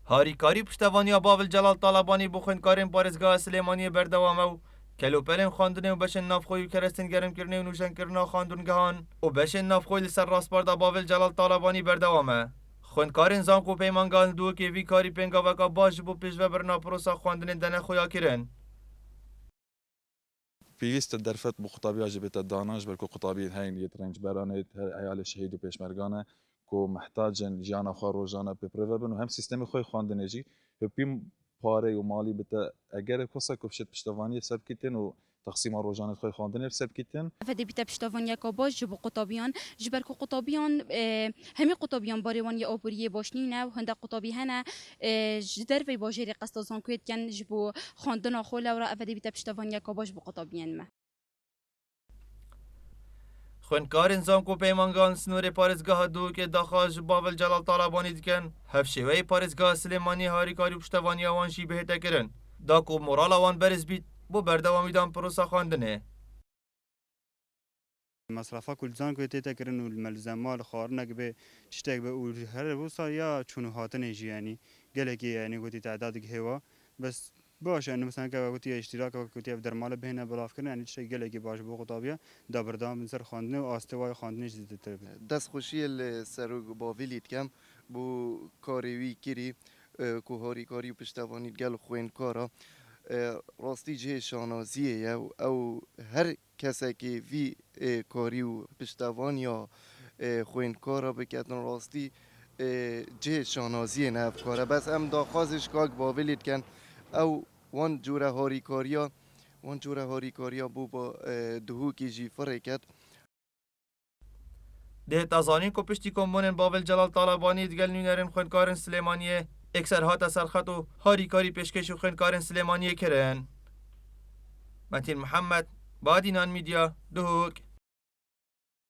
هاریکاری پشتوانی باول جلال طالبانی بو خوێندکارên پارێزگا سلێمانیە بەردەوامە و کەلوپەلên خواندنê û beşên navxwe û kerestîngermkirinê û nûşenkirina xandûngehan û beşên navxwe li ser rastbarda Bavel Celal Talabanî berdewam e. Xwendkarên zank û peymangan li duhokê vî karî pêngaveka baş ji bo pêşvebirina prosa xwandinê dene xuya kirin. پێویستە دەرفەت بۆ قوتابیا ji bête danaj ber ku qutabiyên heyên yê rençberanê eyalê şehîd û pêşmergan e ku mehtacên jiyana xwe rojane pêpirve bin û hem sistemê xwe xwandinê jî hepî parê û malî bite eger kosa ku şet piştevaniyê sebkîtin û تقسيم روزانه خوي خواندن سب كيتن فدي بيتا بشتافانيا كاباش جبو قطابيان جبر كو قطابيان همي قطابيان باريوان يا اوبريه باشنينا وهندا قطابي هنا جدر في باجيري قسطازان كويت كان جبو خواندن خولا ورا فدي بيتا بشتافانيا كاباش بو قطابيان ما خوێندکارên zank û peymangan snûrê parêzgeha Duhokê daxa ji Bavel Celal Talabanî dikin, hevşêweyê parêzgeha Silêmaniyê harîkarî û piştevaniya wan jî bihête kirin. Da ku morala wan beriz bît بۆ بەردەوامیدان پرۆسا خواندنê. مصرفا کل زان که تیتا کرن و الملزمات خارنک به تشتاق به او هر بوسا یا چون هاتن یعنی گله کی یعنی گویی تعداد هوا بس باشه انه مثلا که گویی اشتراک و گویی در مال بهنه بلاف کردن یعنی چه گله کی باشه بو قطابیا دبردام سر خواندن و استوای خواندنش زیاده تر دست خوشی سرگ باویلیت کم بو کاریوی کری کوهاری کاری پشتوانی گل خوین کارا راستی جه شانازیه او هر کسی که وی کاری و پشتوان یا خوینکارا بکتن راستی جه شانازیه نه افکاره بس ام داخوازش کاک باویلیت کن او وان جوره هاری کاریا بو با دهوکی جی فرکت دهت ازانین کو پشتی کمبونên Bavel Celal Talabanî digel nûnerên xwendkarên Silêmaniyê ekser hata serxet û harîkarî pêşkêş û xwendkarên Silêmaniyê kirin. Metin Mihemed, Badînan Media, Duhok.